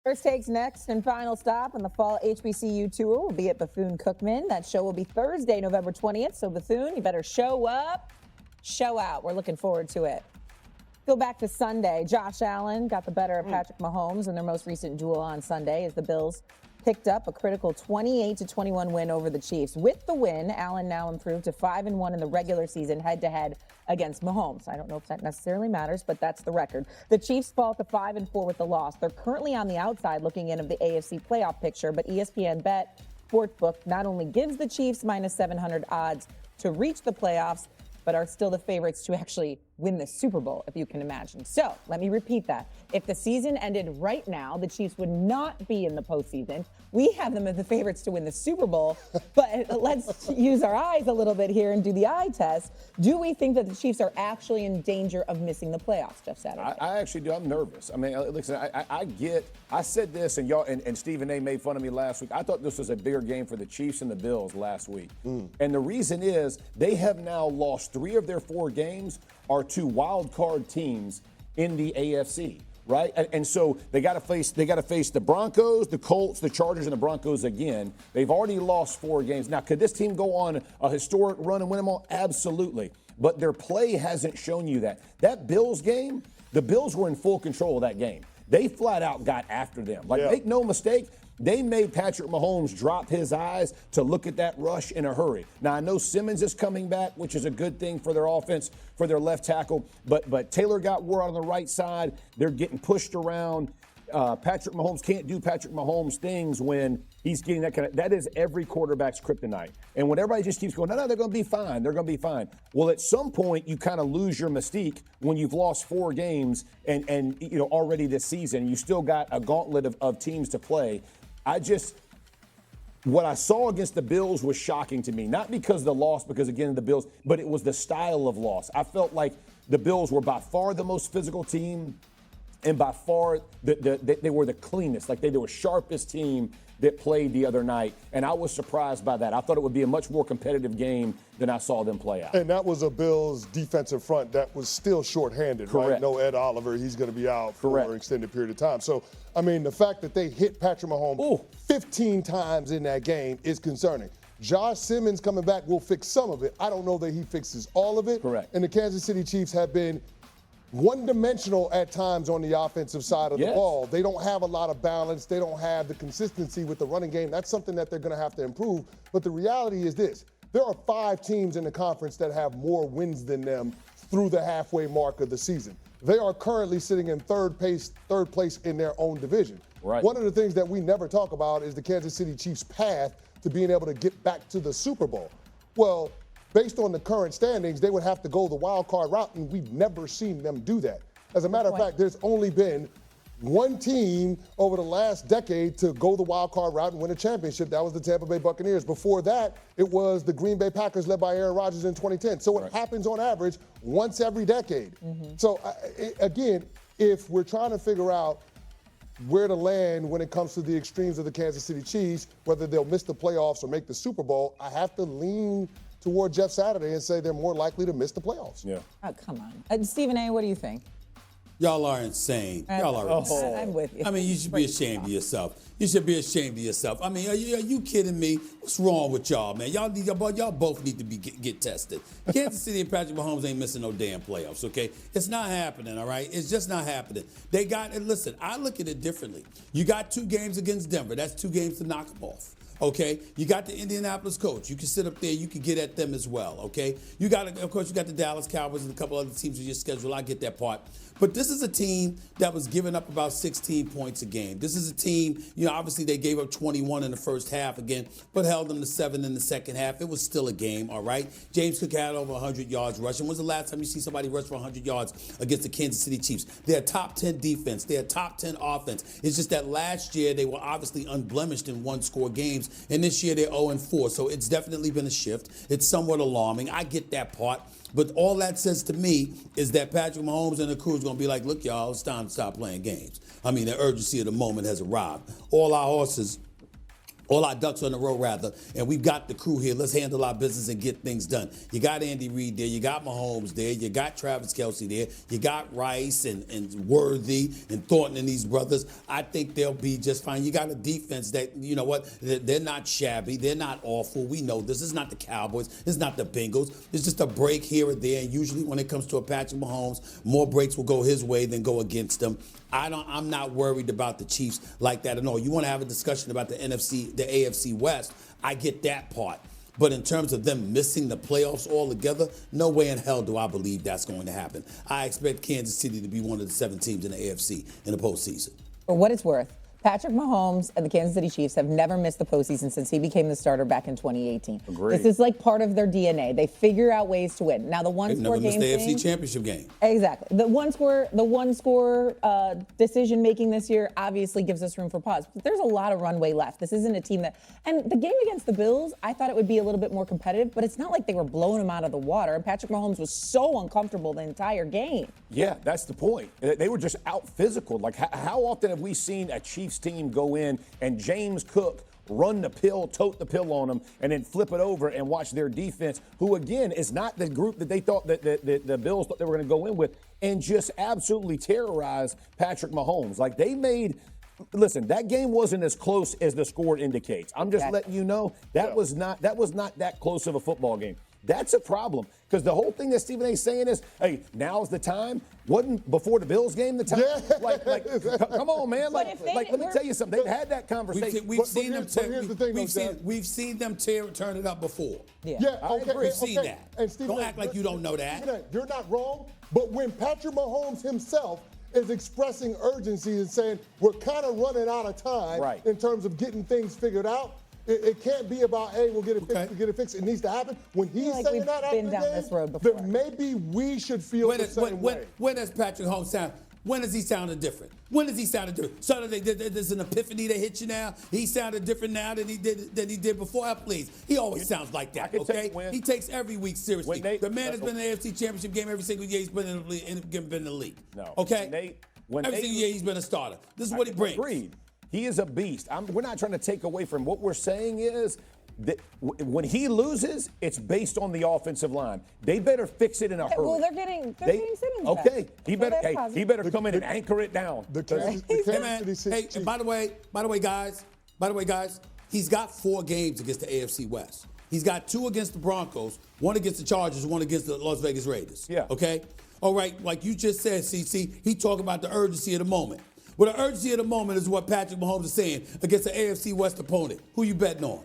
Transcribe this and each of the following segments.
First Takes next and final stop on the fall HBCU tour will be at Bethune-Cookman. That show will be Thursday, November 20th. So Bethune, you better show up, show out. We're looking forward to it. Go back to Sunday. Josh Allen got the better of Patrick Mahomes in their most recent duel on Sunday as the Bills picked up a critical 28-21 win over the Chiefs. With the win, Allen now improved to 5-1 in the regular season head-to-head against Mahomes. I don't know if that necessarily matters, but that's the record. The Chiefs fall to 5-4 with the loss. They're currently on the outside looking in of the AFC playoff picture, but ESPN Bet Sportsbook not only gives the Chiefs minus 700 odds to reach the playoffs, but are still the favorites to actually win the Super Bowl, if you can imagine. So let me repeat that. If the season ended right now, the Chiefs would not be in the postseason. We have them as the favorites to win the Super Bowl, but let's use our eyes a little bit here and do the eye test. Do we think that the Chiefs are actually in danger of missing the playoffs, Jeff Saturday? I actually do. I'm nervous. I mean, listen, I said this, and y'all and Stephen A. made fun of me last week. I thought this was a bigger game for the Chiefs and the Bills last week. And the reason is they have now lost 3 of their 4 games are to wild card teams in the AFC. Right, and so they got to face the Broncos, the Colts, the Chargers, and the Broncos again. They've already lost 4 games. Now, could this team go on a historic run and win them all? Absolutely. But their play hasn't shown you that. That Bills game, the Bills were in full control of that game. They flat out got after them. Make no mistake, they made Patrick Mahomes drop his eyes to look at that rush in a hurry. Now, I know Simmons is coming back, which is a good thing for their offense, for their left tackle, but Taylor got wore out on the right side. They're getting pushed around. Patrick Mahomes can't do Patrick Mahomes things when he's getting that is every quarterback's kryptonite. And when everybody just keeps going, no, they're going to be fine. They're going to be fine. Well, at some point, you kind of lose your mystique when you've lost 4 games and already this season. You still got a gauntlet of teams to play. What I saw against the Bills was shocking to me, not because of the loss, because again, the Bills, but it was the style of loss. I felt like the Bills were by far the most physical team, and by far they were the cleanest, like they were sharpest team that played the other night, and I was surprised by that. I thought it would be a much more competitive game than I saw them play out. And that was a Bills defensive front that was still shorthanded, Correct. right? No Ed Oliver, he's going to be out for Correct. an extended period of time. So, I mean, the fact that they hit Patrick Mahomes 15 times in that game is concerning. Josh Simmons coming back will fix some of it. I don't know that he fixes all of it. Correct. And the Kansas City Chiefs have been one-dimensional at times on the offensive side of the ball. They don't have a lot of balance. They don't have the consistency with the running game. That's something that they're going to have to improve. But the reality is this. There are 5 teams in the conference that have more wins than them through the halfway mark of the season. They are currently sitting in third place in their own division. Right. One of the things that we never talk about is the Kansas City Chiefs' path to being able to get back to the Super Bowl. Well, based on the current standings, they would have to go the wild card route, and we've never seen them do that. As a matter of fact, there's only been one team over the last decade to go the wild card route and win a championship. That was the Tampa Bay Buccaneers. Before that, it was the Green Bay Packers led by Aaron Rodgers in 2010. So it happens on average once every decade. So again, if we're trying to figure out where to land when it comes to the extremes of the Kansas City Chiefs, whether they'll miss the playoffs or make the Super Bowl, I have to lean toward Jeff Saturday and say they're more likely to miss the playoffs. Yeah. Oh, come on. Stephen A., what do you think? Y'all are insane. Y'all are insane. I'm with you. I mean, you should be ashamed of yourself. You should be ashamed of yourself. I mean, are you kidding me? What's wrong with y'all, man? Y'all both need to get tested. Kansas City and Patrick Mahomes ain't missing no damn playoffs, okay? It's not happening, all right? It's just not happening. And listen, I look at it differently. You got 2 games against Denver. That's 2 games to knock them off. Okay, you got the Indianapolis Colts. You can sit up there. You can get at them as well. Okay, of course, you got the Dallas Cowboys and a couple other teams in your schedule. I get that part. But this is a team that was giving up about 16 points a game. This is a team, obviously they gave up 21 in the first half again, but held them to 7 in the second half. It was still a game, all right? James Cook had over 100 yards rushing. When's the last time you see somebody rush for 100 yards against the Kansas City Chiefs? They're top 10 defense. They're top 10 offense. It's just that last year they were obviously unblemished in 1-score games, and this year they're 0-4. So it's definitely been a shift. It's somewhat alarming. I get that part. But all that says to me is that Patrick Mahomes and the crew is going to be like, look, y'all, it's time to stop playing games. I mean, the urgency of the moment has arrived. All our horses all our ducks on the road, rather, and we've got the crew here. Let's handle our business and get things done. You got Andy Reid there. You got Mahomes there. You got Travis Kelce there. You got Rice and Worthy and Thornton and these brothers. I think they'll be just fine. You got a defense that, you know what, they're not shabby. They're not awful. We know this. It's not the Cowboys. It's not the Bengals. It's just a break here or there. And usually when it comes to a Patrick Mahomes, more breaks will go his way than go against him. I'm not worried about the Chiefs like that at all. You want to have a discussion about the AFC West, I get that part. But in terms of them missing the playoffs altogether, no way in hell do I believe that's going to happen. I expect Kansas City to be one of the 7 teams in the AFC in the postseason. For what it's worth, Patrick Mahomes and the Kansas City Chiefs have never missed the postseason since he became the starter back in 2018. Agreed. This is like part of their DNA. They figure out ways to win. Now the one-score game They've never missed the thing, AFC Championship game. Exactly. The one-score decision making this year obviously gives us room for pause. But there's a lot of runway left. This isn't a team that, and the game against the Bills, I thought it would be a little bit more competitive, but it's not like they were blowing them out of the water. And Patrick Mahomes was so uncomfortable the entire game. Yeah, that's the point. They were just out physical. Like, how often have we seen a Chiefs team go in and James Cook run the pill, tote the pill on them, and then flip it over and watch their defense, who, again, is not the group that they thought that the Bills thought they were going to go in with, and just absolutely terrorize Patrick Mahomes. Like, they made – listen, that game wasn't as close as the score indicates. I'm just letting you know that was not that close of a football game. That's a problem, because the whole thing that Stephen A. is saying is, hey, now's the time. Wasn't before the Bills game the time? Yeah. Like, come on, man. Let me tell you something. They've had that conversation. We've seen them turn it up before. Yeah. Okay. We've seen that. And Stephen, don't act like you don't know that. You're not wrong, but when Patrick Mahomes himself is expressing urgency and saying we're kind of running out of time in terms of getting things figured out, it can't be about, hey, we'll get it fixed, we'll get it fixed. It needs to happen. When he's saying that after the game, this road before. then maybe we should feel the same way. When does Patrick Mahomes sound? When is he sounding different? When is he sounding different? So there's an epiphany that hit you now. He sounded different now than he did before. Please, he always sounds like that. Okay, he takes every week seriously. The man has been in the AFC Championship game every single year he's been in the league. No. Okay, every single year he's been a starter. This is what he brings. Agreed. He is a beast. We're not trying to take away from what we're saying is that when he loses, it's based on the offensive line. They better fix it in a hurry. Well, they're getting Simmons back. Okay, he better come in and anchor it down. And by the way, guys, he's got 4 games against the AFC West. He's got 2 against the Broncos, 1 against the Chargers, 1 against the Las Vegas Raiders. Yeah. Okay. All right. Like you just said, CC, he talking about the urgency of the moment. Well, the urgency of the moment is what Patrick Mahomes is saying against the AFC West opponent. Who you betting on?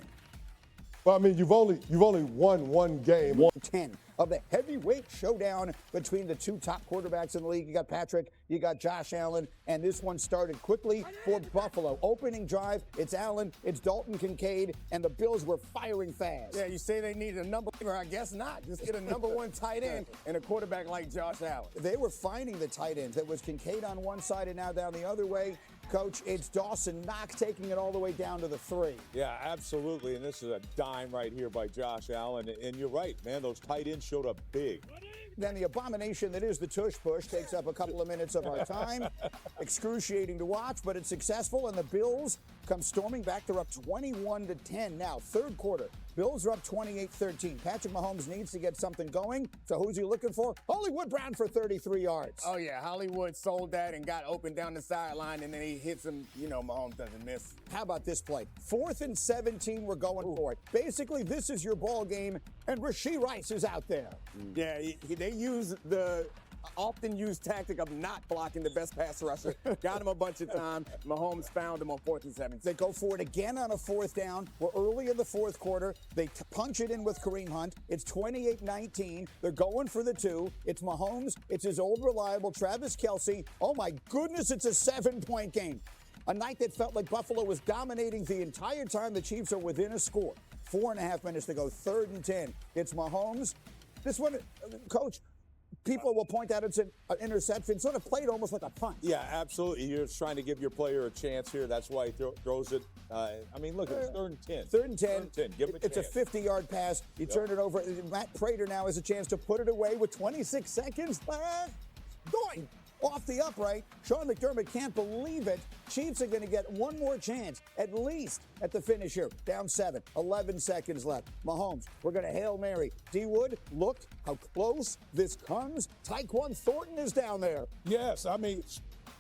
Well, I mean, you've only won one game. 10 of the heavyweight showdown between the 2 top quarterbacks in the league. You got Patrick, you got Josh Allen, and this one started quickly for Buffalo. Opening drive, it's Allen, it's Dalton Kincaid, and the Bills were firing fast. Yeah, you say they needed a number one, I guess not. Just get a number 1 tight end and a quarterback like Josh Allen. They were finding the tight ends. It was Kincaid on one side and now down the other way. Coach, it's Dawson Knox taking it all the way down to the 3. Yeah, absolutely. And this is a dime right here by Josh Allen. And you're right, man. Those tight ends showed up big. Then the abomination that is the tush push takes up a couple of minutes of our time. Excruciating to watch, but it's successful, and the Bills come storming back. They're up 21-10 now, third quarter. Bills are up 28-13. Patrick Mahomes needs to get something going. So who's he looking for? Hollywood Brown for 33 yards. Oh, yeah, Hollywood sold that and got open down the sideline, and then he hits him. You know, Mahomes doesn't miss. How about this play? 4th and 17, we're going for it. Basically, this is your ball game, and Rashee Rice is out there. Yeah, they use the often used tactic of not blocking the best pass rusher. Got him a bunch of time. Mahomes found him on 4th and 17. They go for it again on a 4th down. We're early in the 4th quarter. They punch it in with Kareem Hunt. It's 28-19. They're going for the 2. It's Mahomes. It's his old reliable Travis Kelce. Oh, my goodness, it's a 7-point game. A night that felt like Buffalo was dominating the entire time the Chiefs are within a score. 4.5 minutes to go, 3rd and 10. It's Mahomes. This one, Coach, people will point out it's an interception, sort of played almost like a punt. Yeah, absolutely. You're just trying to give your player a chance here. That's why he throws it. I mean, look, it's 3rd and 10. 3rd and 10. 3rd and 10. Give him a it's chance. A 50-yard pass. You turn it over. Matt Prater now has a chance to put it away with 26 seconds left. Going. off the upright. Sean McDermott can't believe it. Chiefs are going to get one more chance, at least, at the finish here. Down 7, 11 seconds left. Mahomes, we're going to Hail Mary. D. Wood, look how close this comes. Tyquan Thornton is down there. Yes, I mean,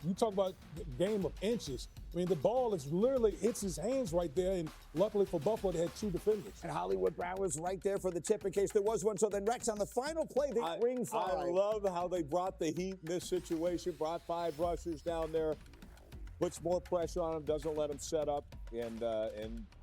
you talk about a game of inches. I mean, the ball is literally hits his hands right there, and luckily for Buffalo, they had 2 defenders. And Hollywood Brown was right there for the tip in case there was one. So then Rex, on the final play, they bring 5. I love how they brought the heat in this situation, brought 5 rushers down there, puts more pressure on them, doesn't let them set up, and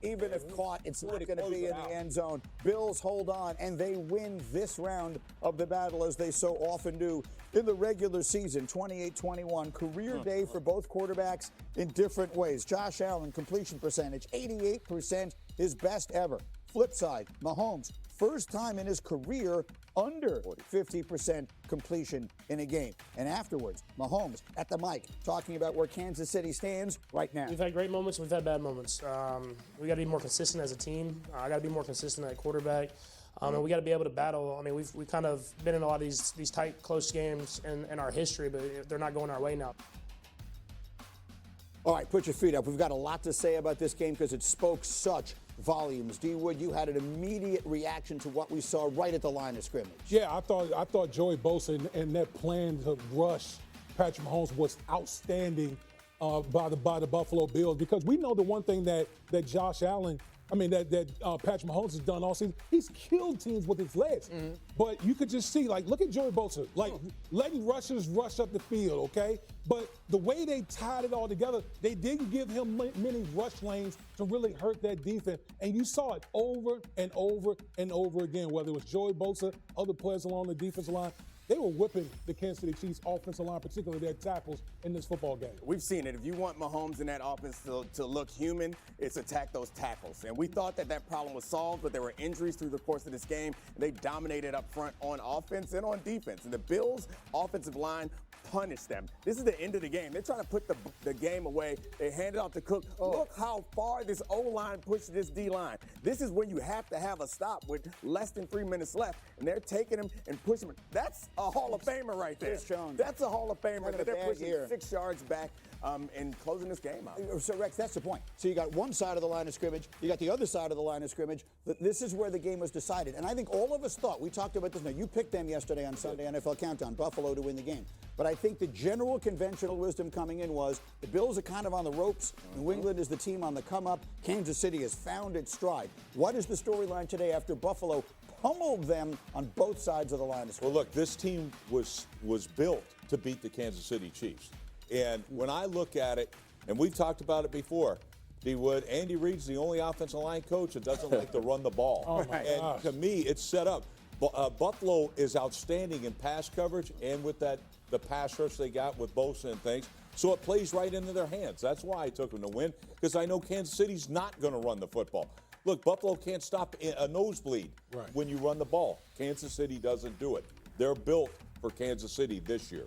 even if caught, it's not going to be in the end zone. Bills hold on, and they win this round of the battle, as they so often do in the regular season. 28-21, career day for both quarterbacks in different ways. Josh Allen, completion percentage, 88%, his best ever. Flip side, Mahomes, first time in his career under 50% completion in a game. And afterwards, Mahomes at the mic talking about where Kansas City stands right now. We've had great moments. We've had bad moments. We got to be more consistent as a team. I got to be more consistent at quarterback. And we got to be able to battle. I mean, we've kind of been in a lot of these tight, close games in our history, but they're not going our way now. All right, put your feet up. We've got a lot to say about this game because it spoke such volumes. D. Wood, you had an immediate reaction to what we saw right at the line of scrimmage. Yeah, I thought Joey Bosa and that plan to rush Patrick Mahomes was outstanding by the Buffalo Bills, because we know the one thing that Josh Allen, Patrick Mahomes has done all season, he's killed teams with his legs. But you could just see, look at Joey Bosa, letting rushers rush up the field, okay? But the way they tied it all together, they didn't give him many rush lanes to really hurt that defense. And you saw it over and over and over again, whether it was Joey Bosa, other players along the defensive line. They were whipping the Kansas City Chiefs offensive line, particularly their tackles, in this football game. We've seen it. If you want Mahomes in that offense to look human, it's attack those tackles. And we thought that problem was solved, but there were injuries through the course of this game. They dominated up front on offense and on defense. And the Bills' offensive line punished them. This is the end of the game. They're trying to put the game away. They hand it off to Cook. Look how far this O-line pushed this D-line. This is when you have to have a stop with less than 3 minutes left, and they're taking him and pushing him. That's a Hall of Famer right there. That's a Hall of Famer that they're pushing 6 yards back and closing this game out. So, Rex, that's the point. So you got one side of the line of scrimmage. You got the other side of the line of scrimmage. This is where the game was decided. And I think all of us thought, we talked about this now, you picked them yesterday on Sunday NFL Countdown, Buffalo to win the game. But I think the general conventional wisdom coming in was the Bills are kind of on the ropes. New England is the team on the come-up. Kansas City has found its stride. What is the storyline today after Buffalo pummeled them on both sides of the line of scrimmage? Well, look, this team was built to beat the Kansas City Chiefs. And when I look at it, and we've talked about it before, D. Wood, Andy Reid's the only offensive line coach that doesn't like to run the ball. And to me, it's set up. Buffalo is outstanding in pass coverage and with the pass rush they got with Bosa and things. So it plays right into their hands. That's why I took them to win, because I know Kansas City's not going to run the football. Look, Buffalo can't stop a nosebleed when you run the ball. Kansas City doesn't do it. They're built for Kansas City this year.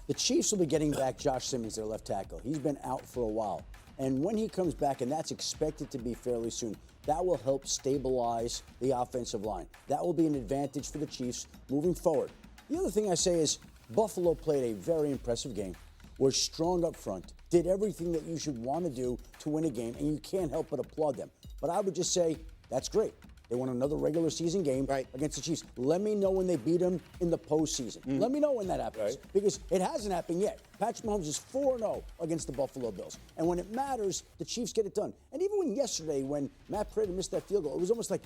The Chiefs will be getting back Josh Simmons, their left tackle. He's been out for a while. And when he comes back, and that's expected to be fairly soon, that will help stabilize the offensive line. That will be an advantage for the Chiefs moving forward. The other thing I say is Buffalo played a very impressive game, was strong up front, did everything that you should want to do to win a game, and you can't help but applaud them. But I would just say that's great. They won another regular season game against the Chiefs. Let me know when they beat them in the postseason. Let me know when that happens, because it hasn't happened yet. Patrick Mahomes is 4-0 against the Buffalo Bills. And when it matters, the Chiefs get it done. And even yesterday, when Matt Prater missed that field goal, it was almost like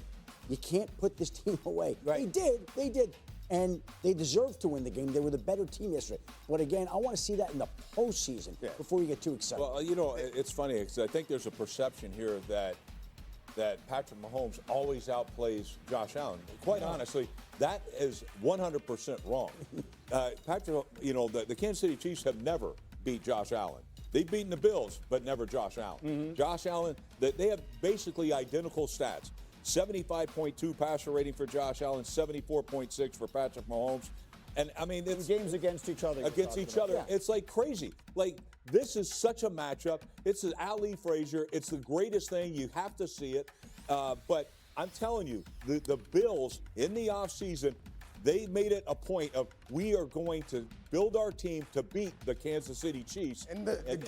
you can't put this team away. They did. And they deserved to win the game. They were the better team yesterday. But again, I want to see that in the postseason before you get too excited. Well, it's funny, because I think there's a perception here that Patrick Mahomes always outplays Josh Allen. Quite honestly, that is 100% wrong. Patrick, the Kansas City Chiefs have never beat Josh Allen. They've beaten the Bills, but never Josh Allen. Josh Allen, they have basically identical stats. 75.2 passer rating for Josh Allen, 74.6 for Patrick Mahomes. And I mean, it's games against each other. It's like crazy. Like, this is such a matchup. It's Ali Frazier. It's the greatest thing. You have to see it. But I'm telling you, the Bills in the offseason, they made it a point of we are going to build our team to beat the Kansas City Chiefs. And the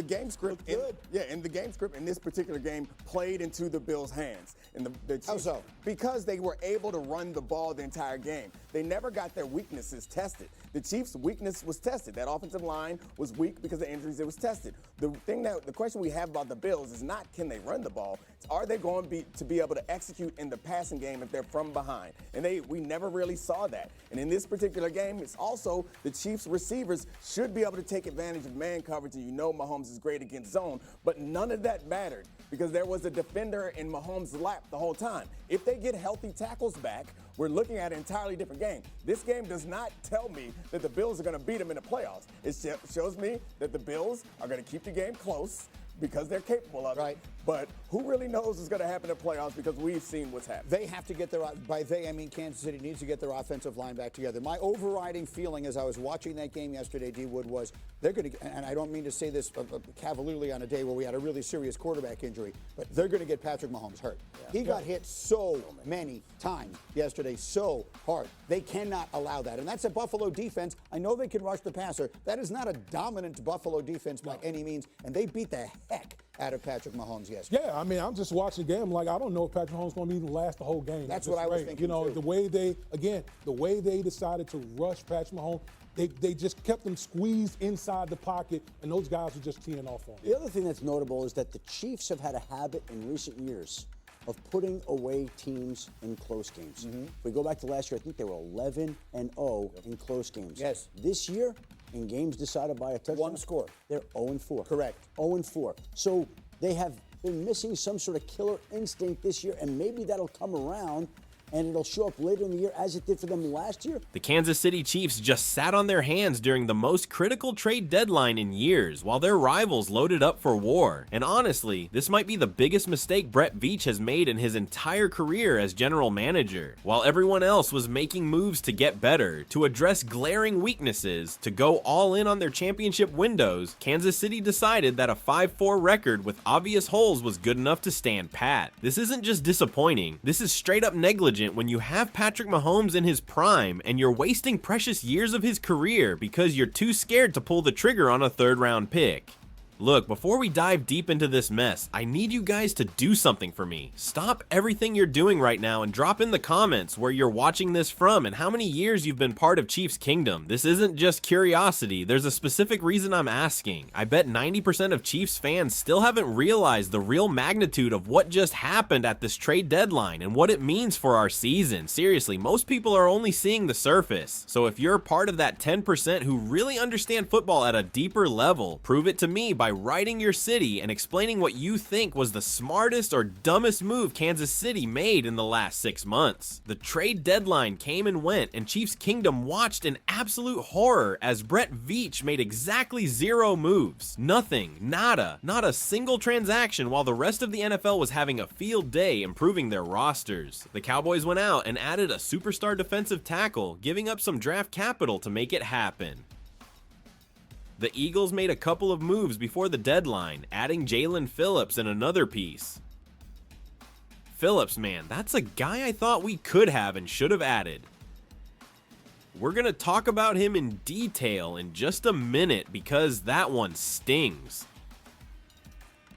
game script, and the game script in this particular game played into the Bills' hands. And the Chiefs, How so? Because they were able to run the ball the entire game. They never got their weaknesses tested. The Chiefs' weakness was tested. That offensive line was weak because of injuries. It was tested. The question we have about the Bills is not can they run the ball. It's are they going to be able to execute in the passing game if they're from behind? And we never really saw that. And in this particular game, it's also the Chiefs' receivers should be able to take advantage of man coverage. And you know Mahomes is great against zone, but none of that mattered because there was a defender in Mahomes' lap the whole time. If they get healthy tackles back, we're looking at an entirely different game. This game does not tell me that the Bills are going to beat them in the playoffs. It shows me that the Bills are going to keep the game close because they're capable of it. But who really knows what's going to happen in the playoffs because we've seen what's happened. They have to get by they, I mean Kansas City needs to get their offensive line back together. My overriding feeling as I was watching that game yesterday, D. Wood, was they're going to, and I don't mean to say this cavalierly on a day where we had a really serious quarterback injury, but they're going to get Patrick Mahomes hurt. He got hit so many times yesterday, so hard. They cannot allow that. And that's a Buffalo defense. I know they can rush the passer. That is not a dominant Buffalo defense by any means, and they beat the heck out of Patrick Mahomes yesterday. Yeah, I mean, I'm just watching the game. Like, I don't know if Patrick Mahomes is going to even last the whole game. That's what I was thinking, You know, too. the way they decided to rush Patrick Mahomes, they just kept them squeezed inside the pocket, and those guys were just teeing off on him. The other thing that's notable is that the Chiefs have had a habit in recent years of putting away teams in close games. If we go back to last year, I think they were 11-0 in close games. Yes. This year, in games decided by a touchdown, One score. they're 0-4. Correct. 0-4. So they have been missing some sort of killer instinct this year, and maybe that'll come around and it'll show up later in the year as it did for them last year. The Kansas City Chiefs just sat on their hands during the most critical trade deadline in years while their rivals loaded up for war. And honestly, this might be the biggest mistake Brett Veach has made in his entire career as general manager. While everyone else was making moves to get better, to address glaring weaknesses, to go all in on their championship windows, Kansas City decided that a 5-4 record with obvious holes was good enough to stand pat. This isn't just disappointing, this is straight up negligent when you have Patrick Mahomes in his prime and you're wasting precious years of his career because you're too scared to pull the trigger on a third-round pick. Look, before we dive deep into this mess, I need you guys to do something for me. Stop everything you're doing right now and drop in the comments where you're watching this from and how many years you've been part of Chiefs Kingdom. This isn't just curiosity, there's a specific reason I'm asking. I bet 90% of Chiefs fans still haven't realized the real magnitude of what just happened at this trade deadline and what it means for our season. Seriously, most people are only seeing the surface. So if you're part of that 10% who really understand football at a deeper level, prove it to me by writing your city and explaining what you think was the smartest or dumbest move Kansas City made in the last 6 months. The trade deadline came and went, and Chiefs Kingdom watched in absolute horror as Brett Veach made exactly 0 moves. Nothing, nada, not a single transaction, while the rest of the NFL was having a field day improving their rosters. The Cowboys went out and added a superstar defensive tackle, giving up some draft capital to make it happen. The Eagles made a couple of moves before the deadline, adding Jalen Phillips in another piece. Phillips, man, that's a guy I thought we could have and should have added. We're going to talk about him in detail in just a minute because that one stings.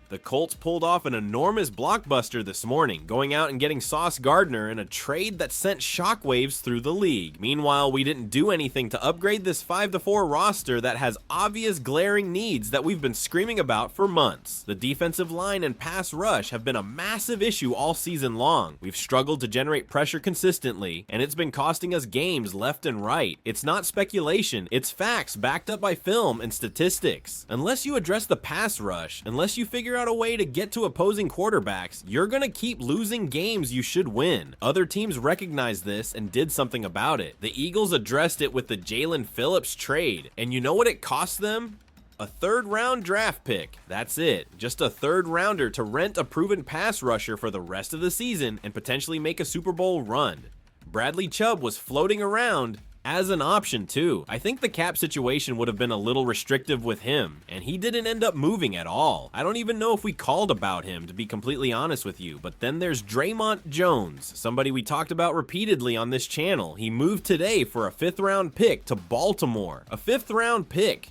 The Colts pulled off an enormous blockbuster this morning, going out and getting Sauce Gardner in a trade that sent shockwaves through the league. Meanwhile, we didn't do anything to upgrade this 5-4 roster that has obvious glaring needs that we've been screaming about for months. The defensive line and pass rush have been a massive issue all season long. We've struggled to generate pressure consistently, and it's been costing us games left and right. It's not speculation, it's facts backed up by film and statistics. Unless you address the pass rush, unless you figure out a way to get to opposing quarterbacks, you're gonna keep losing games you should win. Other teams recognized this and did something about it. The Eagles addressed it with the Jalen Phillips trade, and you know what it cost them? A 3rd-round draft pick. That's it. Just a 3rd rounder to rent a proven pass rusher for the rest of the season and potentially make a Super Bowl run. Bradley Chubb was floating around, as an option too. I think the cap situation would have been a little restrictive with him, and he didn't end up moving at all. I don't even know if we called about him, to be completely honest with you. But then there's Draymond Jones, somebody we talked about repeatedly on this channel. He moved today for a 5th round pick to Baltimore. A 5th round pick.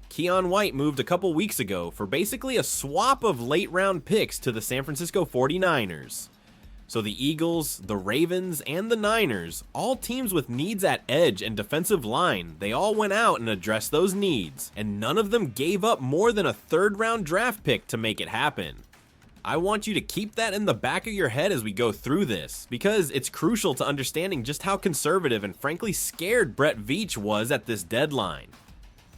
Keon White moved a couple weeks ago for basically a swap of late round picks to the San Francisco 49ers. So the Eagles, the Ravens, and the Niners, all teams with needs at edge and defensive line, they all went out and addressed those needs, and none of them gave up more than a 3rd round draft pick to make it happen. I want you to keep that in the back of your head as we go through this, because it's crucial to understanding just how conservative and frankly scared Brett Veach was at this deadline.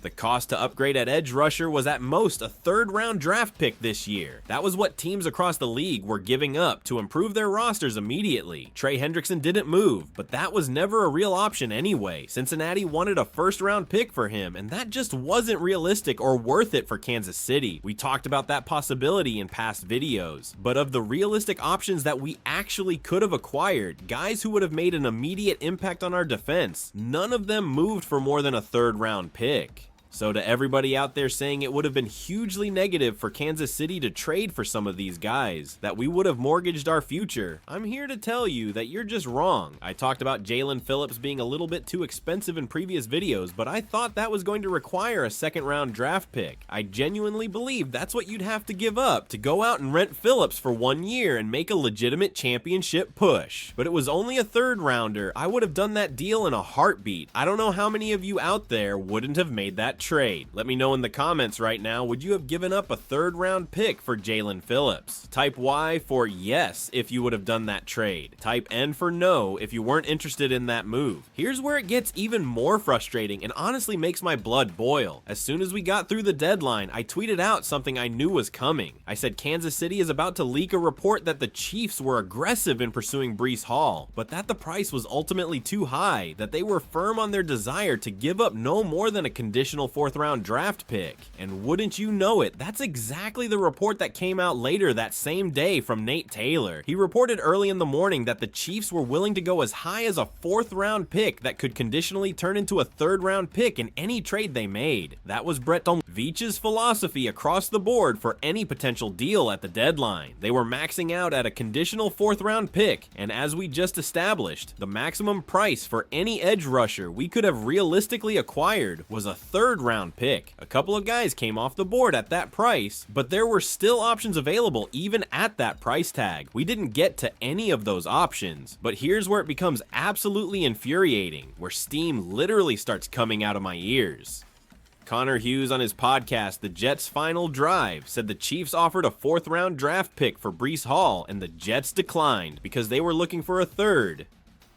The cost to upgrade at edge rusher was at most a 3rd round draft pick this year. That was what teams across the league were giving up to improve their rosters immediately. Trey Hendrickson didn't move, but that was never a real option anyway. Cincinnati wanted a 1st round pick for him, and that just wasn't realistic or worth it for Kansas City. We talked about that possibility in past videos, but of the realistic options that we actually could have acquired, guys who would have made an immediate impact on our defense, none of them moved for more than a 3rd round pick. So to everybody out there saying it would have been hugely negative for Kansas City to trade for some of these guys, that we would have mortgaged our future, I'm here to tell you that you're just wrong. I talked about Jalen Phillips being a little bit too expensive in previous videos, but I thought that was going to require a 2nd round draft pick. I genuinely believe that's what you'd have to give up to go out and rent Phillips for 1 year and make a legitimate championship push. But it was only a 3rd rounder. I would have done that deal in a heartbeat. I don't know how many of you out there wouldn't have made that trade. Let me know in the comments right now, would you have given up a 3rd round pick for Jalen Phillips? Type Y for yes if you would have done that trade. Type N for no if you weren't interested in that move. Here's where it gets even more frustrating and honestly makes my blood boil. As soon as we got through the deadline, I tweeted out something I knew was coming. I said Kansas City is about to leak a report that the Chiefs were aggressive in pursuing Breece Hall, but that the price was ultimately too high, that they were firm on their desire to give up no more than a conditional 4th round draft pick. And wouldn't you know it, that's exactly the report that came out later that same day from Nate Taylor. He reported early in the morning that the Chiefs were willing to go as high as a 4th round pick that could conditionally turn into a 3rd round pick in any trade they made. That was Brett Veach's philosophy across the board for any potential deal at the deadline. They were maxing out at a conditional 4th round pick, and as we just established, the maximum price for any edge rusher we could have realistically acquired was a 3rd round pick. A couple of guys came off the board at that price, but there were still options available even at that price tag. We didn't get to any of those options, but here's where it becomes absolutely infuriating, where steam literally starts coming out of my ears. Connor Hughes on his podcast, The Jets' Final Drive, said the Chiefs offered a 4th round draft pick for Breece Hall and the Jets declined because they were looking for a 3rd.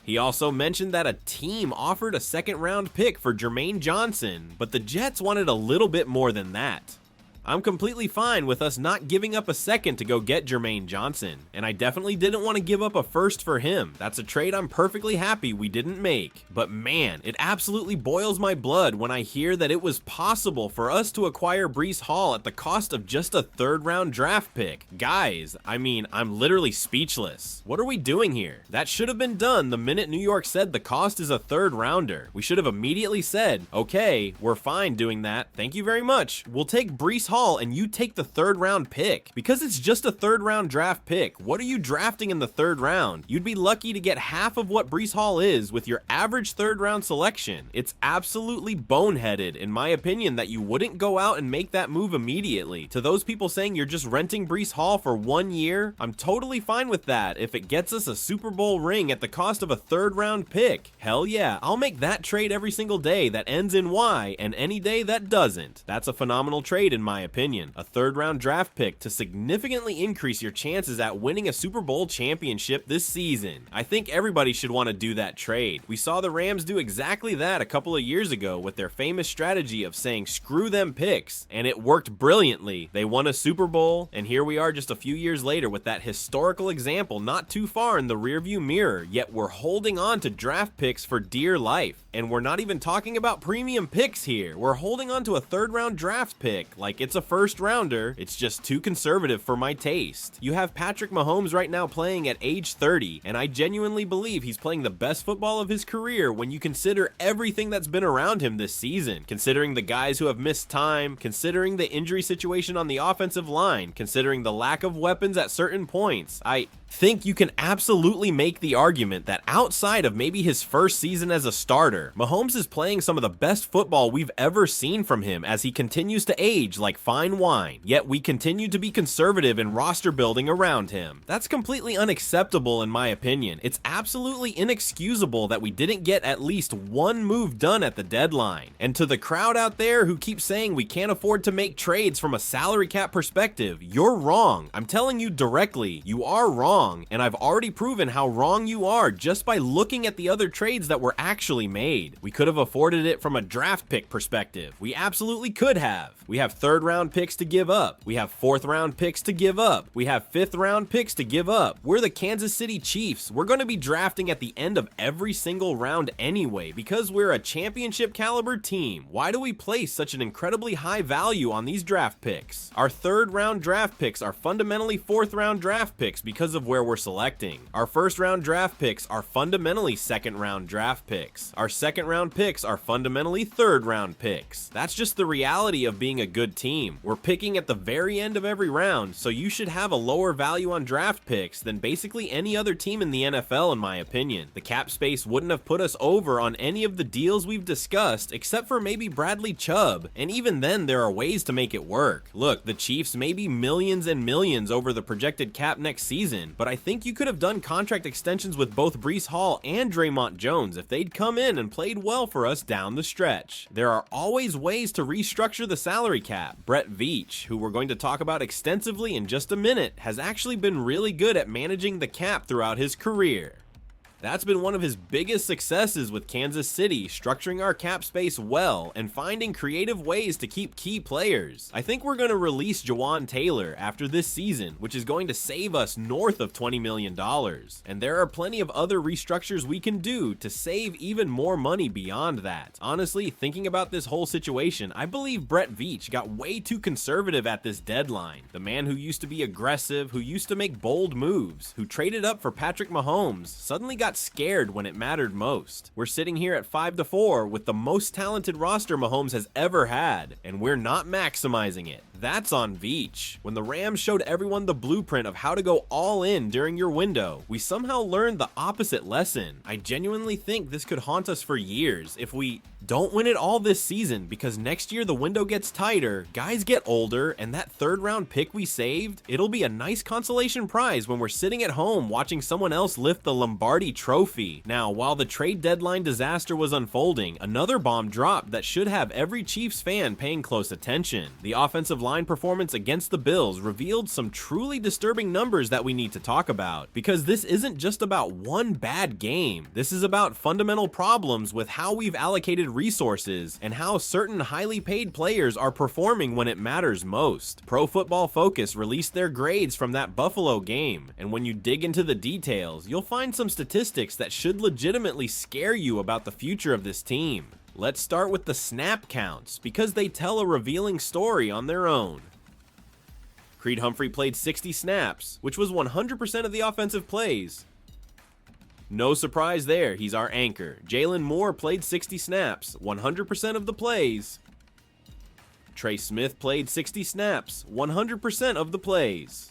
He also mentioned that a team offered a 2nd round pick for Jermaine Johnson, but the Jets wanted a little bit more than that. I'm completely fine with us not giving up a 2nd to go get Jermaine Johnson, and I definitely didn't want to give up a 1st for him. That's a trade I'm perfectly happy we didn't make. But man, it absolutely boils my blood when I hear that it was possible for us to acquire Breece Hall at the cost of just a 3rd round draft pick. Guys, I mean, I'm literally speechless. What are we doing here? That should have been done the minute New York said the cost is a 3rd rounder. We should have immediately said, okay, we're fine doing that. Thank you very much. We'll take Breece Hall and you take the 3rd round pick. Because it's just a 3rd round draft pick, what are you drafting in the 3rd round? You'd be lucky to get half of what Breece Hall is with your average 3rd round selection. It's absolutely boneheaded, in my opinion, that you wouldn't go out and make that move immediately. To those people saying you're just renting Breece Hall for 1 year, I'm totally fine with that if it gets us a Super Bowl ring at the cost of a 3rd round pick. Hell yeah, I'll make that trade every single day that ends in Y and any day that doesn't. That's a phenomenal trade in my opinion. A 3rd round draft pick to significantly increase your chances at winning a Super Bowl championship this season. I think everybody should want to do that trade. We saw the Rams do exactly that a couple of years ago with their famous strategy of saying screw them picks, and it worked brilliantly. They won a Super Bowl, and here we are just a few years later with that historical example not too far in the rearview mirror, yet we're holding on to draft picks for dear life. And we're not even talking about premium picks here. We're holding on to a 3rd round draft pick like it's it's a first rounder, it's just too conservative for my taste. You have Patrick Mahomes right now playing at age 30, and I genuinely believe he's playing the best football of his career when you consider everything that's been around him this season. Considering the guys who have missed time, considering the injury situation on the offensive line, considering the lack of weapons at certain points, I think you can absolutely make the argument that outside of maybe his first season as a starter, Mahomes is playing some of the best football we've ever seen from him as he continues to age like fine wine, yet we continue to be conservative in roster building around him. That's completely unacceptable in my opinion. It's absolutely inexcusable that we didn't get at least one move done at the deadline. And to the crowd out there who keep saying we can't afford to make trades from a salary cap perspective, you're wrong. I'm telling you directly, you are wrong. And I've already proven how wrong you are just by looking at the other trades that were actually made. We could have afforded it from a draft pick perspective. We absolutely could have. We have 3rd round picks to give up. We have 4th round picks to give up. We have 5th round picks to give up. We're the Kansas City Chiefs. We're going to be drafting at the end of every single round anyway because we're a championship caliber team. Why do we place such an incredibly high value on these draft picks? Our 3rd round draft picks are fundamentally 4th round draft picks because of where we're selecting. Our 1st round draft picks are fundamentally 2nd round draft picks. Our 2nd round picks are fundamentally 3rd round picks. That's just the reality of being a good team. We're picking at the very end of every round, so you should have a lower value on draft picks than basically any other team in the NFL in my opinion. The cap space wouldn't have put us over on any of the deals we've discussed except for maybe Bradley Chubb, and even then there are ways to make it work. Look, the Chiefs may be millions and millions over the projected cap next season, but I think you could have done contract extensions with both Breece Hall and Draymond Jones if they'd come in and played well for us down the stretch. There are always ways to restructure the salary cap. Brett Veach, who we're going to talk about extensively in just a minute, has actually been really good at managing the cap throughout his career. That's been one of his biggest successes with Kansas City, structuring our cap space well and finding creative ways to keep key players. I think we're going to release Jawan Taylor after this season, which is going to save us north of $20 million. And there are plenty of other restructures we can do to save even more money beyond that. Honestly, thinking about this whole situation, I believe Brett Veach got way too conservative at this deadline. The man who used to be aggressive, who used to make bold moves, who traded up for Patrick Mahomes, suddenly got scared when it mattered most. We're sitting here at 5-4 with the most talented roster Mahomes has ever had, and we're not maximizing it. That's on Veach. When the Rams showed everyone the blueprint of how to go all in during your window, we somehow learned the opposite lesson. I genuinely think this could haunt us for years if we don't win it all this season, because next year the window gets tighter, guys get older, and that 3rd round pick we saved, it'll be a nice consolation prize when we're sitting at home watching someone else lift the Lombardi trophy. Now, while the trade deadline disaster was unfolding, another bomb dropped that should have every Chiefs fan paying close attention. The offensive line performance against the Bills revealed some truly disturbing numbers that we need to talk about, because this isn't just about one bad game. This is about fundamental problems with how we've allocated resources and how certain highly paid players are performing when it matters most. Pro Football Focus released their grades from that Buffalo game, and when you dig into the details, you'll find some statistics that should legitimately scare you about the future of this team. Let's start with the snap counts, because they tell a revealing story on their own. Creed Humphrey played 60 snaps, which was 100% of the offensive plays. No surprise there, he's our anchor. Jalen Moore played 60 snaps, 100% of the plays. Trey Smith played 60 snaps, 100% of the plays.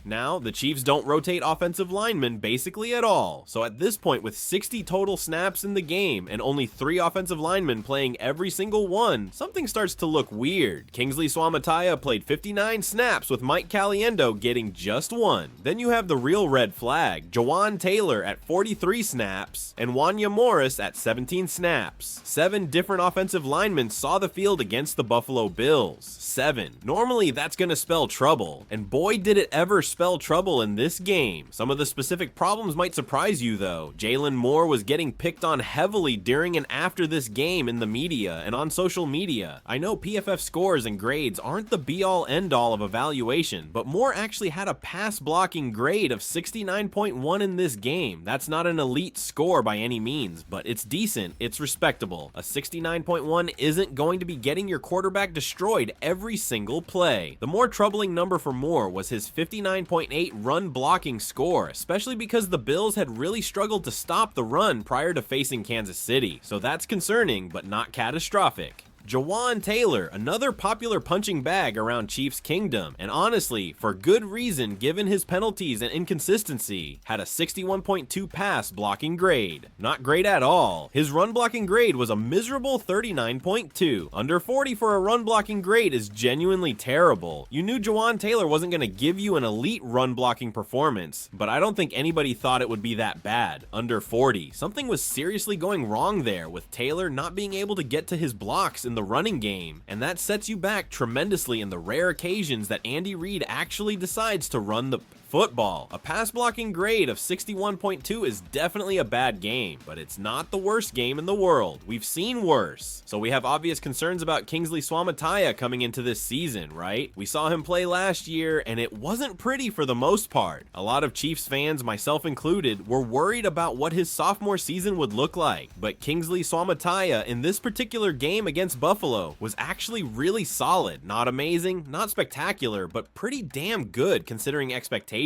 Now, the Chiefs don't rotate offensive linemen basically at all, so at this point with 60 total snaps in the game and only 3 offensive linemen playing every single one, something starts to look weird. Kingsley Suamataia played 59 snaps with Mike Caliendo getting just 1. Then you have the real red flag, Jawan Taylor at 43 snaps and Wanya Morris at 17 snaps. 7 different offensive linemen saw the field against the Buffalo Bills. 7. Normally that's gonna spell trouble, and boy did it ever spell trouble in this game. Some of the specific problems might surprise you though. Jalen Moore was getting picked on heavily during and after this game in the media and on social media. I know PFF scores and grades aren't the be-all end-all of evaluation, but Moore actually had a pass blocking grade of 69.1 in this game. That's not an elite score by any means, but it's decent, it's respectable. A 69.1 isn't going to be getting your quarterback destroyed every single play. The more troubling number for Moore was his 59.8 run blocking score, especially because the Bills had really struggled to stop the run prior to facing Kansas City. So that's concerning, but not catastrophic. Jawan Taylor, another popular punching bag around Chiefs Kingdom, and honestly, for good reason given his penalties and inconsistency, had a 61.2 pass blocking grade. Not great at all. His run blocking grade was a miserable 39.2. Under 40 for a run blocking grade is genuinely terrible. You knew Jawan Taylor wasn't going to give you an elite run blocking performance, but I don't think anybody thought it would be that bad. Under 40. Something was seriously going wrong there, with Taylor not being able to get to his blocks in the running game, and that sets you back tremendously in the rare occasions that Andy Reid actually decides to run the football. A pass blocking grade of 61.2 is definitely a bad game, but it's not the worst game in the world. We've seen worse. So we have obvious concerns about Kingsley Suamataia coming into this season, right? We saw him play last year, and it wasn't pretty for the most part. A lot of Chiefs fans, myself included, were worried about what his sophomore season would look like, but Kingsley Suamataia in this particular game against Buffalo was actually really solid. Not amazing, not spectacular, but pretty damn good considering expectations.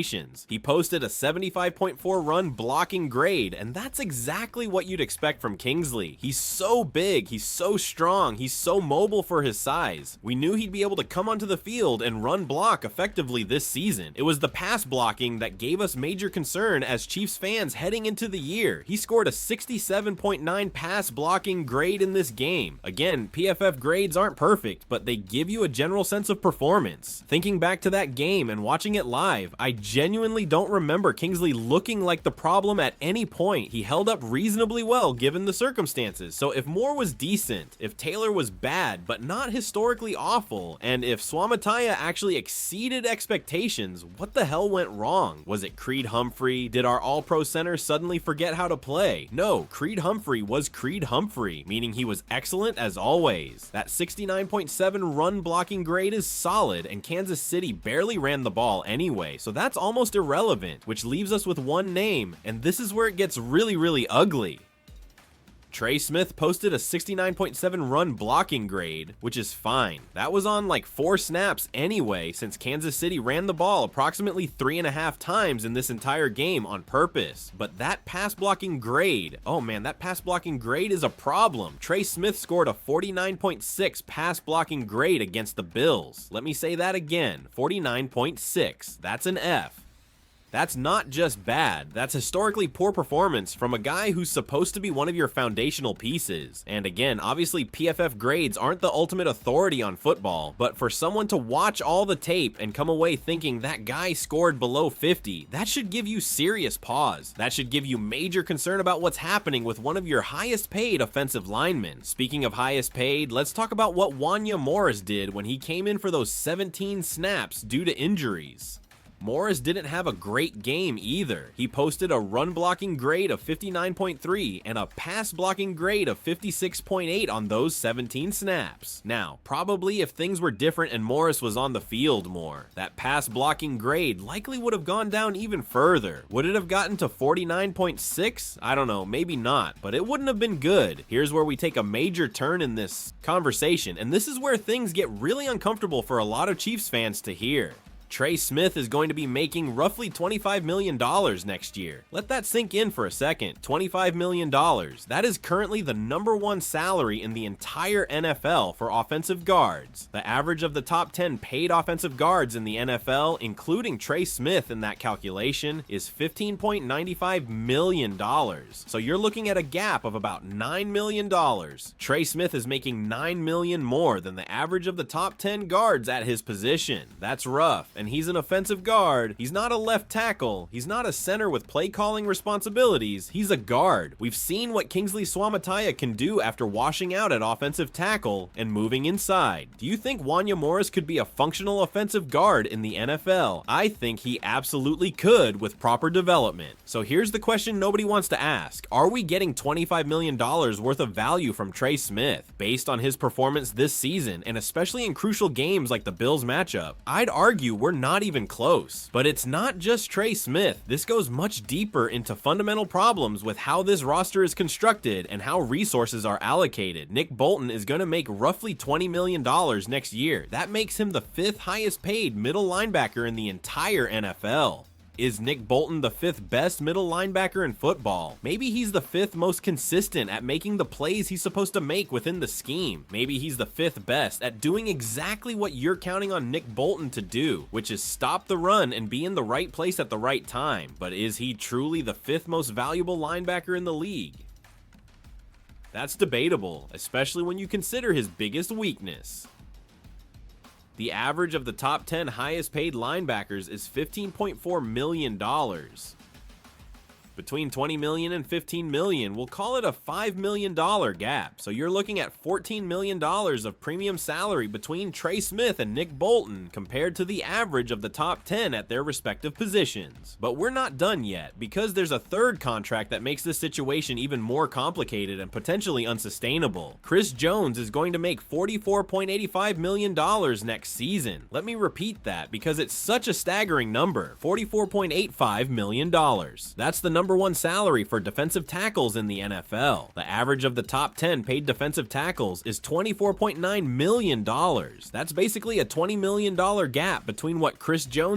He posted a 75.4 run blocking grade, and that's exactly what you'd expect from Kingsley. He's so big, he's so strong, he's so mobile for his size. We knew he'd be able to come onto the field and run block effectively this season. It was the pass blocking that gave us major concern as Chiefs fans heading into the year. He scored a 67.9 pass blocking grade in this game. Again, PFF grades aren't perfect, but they give you a general sense of performance. Thinking back to that game and watching it live, I genuinely don't remember Kingsley looking like the problem at any point. He held up reasonably well given the circumstances. So if Moore was decent, if Taylor was bad but not historically awful, and if Suamataia actually exceeded expectations, what the hell went wrong? Was it Creed Humphrey? Did our all-pro center suddenly forget how to play? No, Creed Humphrey was Creed Humphrey, meaning he was excellent as always. That 69.7 run blocking grade is solid, and Kansas City barely ran the ball anyway, so that's almost irrelevant, which leaves us with one name, and this is where it gets really ugly. Trey Smith posted a 69.7 run blocking grade, which is fine. That was on like 4 snaps anyway, since Kansas City ran the ball approximately 3.5 times in this entire game on purpose. But that pass blocking grade, oh man, that pass blocking grade is a problem. Trey Smith scored a 49.6 pass blocking grade against the Bills. Let me say that again, 49.6. That's an F. That's not just bad, that's historically poor performance from a guy who's supposed to be one of your foundational pieces. And again, obviously PFF grades aren't the ultimate authority on football, but for someone to watch all the tape and come away thinking that guy scored below 50, that should give you serious pause. That should give you major concern about what's happening with one of your highest paid offensive linemen. Speaking of highest paid, let's talk about what Wanya Morris did when he came in for those 17 snaps due to injuries. Morris didn't have a great game either. He posted a run blocking grade of 59.3 and a pass blocking grade of 56.8 on those 17 snaps. Now, probably if things were different and Morris was on the field more, that pass blocking grade likely would have gone down even further. Would it have gotten to 49.6? I don't know, maybe not, but it wouldn't have been good. Here's where we take a major turn in this conversation, and this is where things get really uncomfortable for a lot of Chiefs fans to hear. Trey Smith is going to be making roughly $25 million next year. Let that sink in for a second. $25 million. That is currently the #1 salary in the entire NFL for offensive guards. The average of the top 10 paid offensive guards in the NFL, including Trey Smith in that calculation, is $15.95 million. So you're looking at a gap of about $9 million. Trey Smith is making $9 million more than the average of the top 10 guards at his position. That's rough. and he's an offensive guard. He's not a left tackle. He's not a center with play calling responsibilities. He's a guard. We've seen what Kingsley Swamataya can do after washing out at offensive tackle and moving inside. Do you think Wanya Morris could be a functional offensive guard in the NFL? I think he absolutely could with proper development. So here's the question nobody wants to ask. Are we getting $25 million worth of value from Trey Smith based on his performance this season, and especially in crucial games like the Bills matchup? I'd argue we're not even close. But it's not just Trey Smith. This goes much deeper into fundamental problems with how this roster is constructed and how resources are allocated. Nick Bolton is going to make roughly $20 million next year. That makes him the 5th highest paid middle linebacker in the entire NFL. Is Nick Bolton the 5th best middle linebacker in football? Maybe he's the 5th most consistent at making the plays he's supposed to make within the scheme. Maybe he's the 5th best at doing exactly what you're counting on Nick Bolton to do, which is stop the run and be in the right place at the right time. But is he truly the 5th most valuable linebacker in the league? That's debatable, especially when you consider his biggest weakness. The average of the top 10 highest paid linebackers is $15.4 million. Between $20 million and $15 million, we'll call it a $5 million gap. So you're looking at $14 million of premium salary between Trey Smith and Nick Bolton compared to the average of the top 10 at their respective positions. But we're not done yet, because there's a third contract that makes this situation even more complicated and potentially unsustainable. Chris Jones is going to make $44.85 million next season. Let me repeat that because it's such a staggering number. $44.85 million. That's the number one salary for defensive tackles in the NFL. The average of the top 10 paid defensive tackles is $24.9 million. That's basically a $20 million gap between what Chris Jones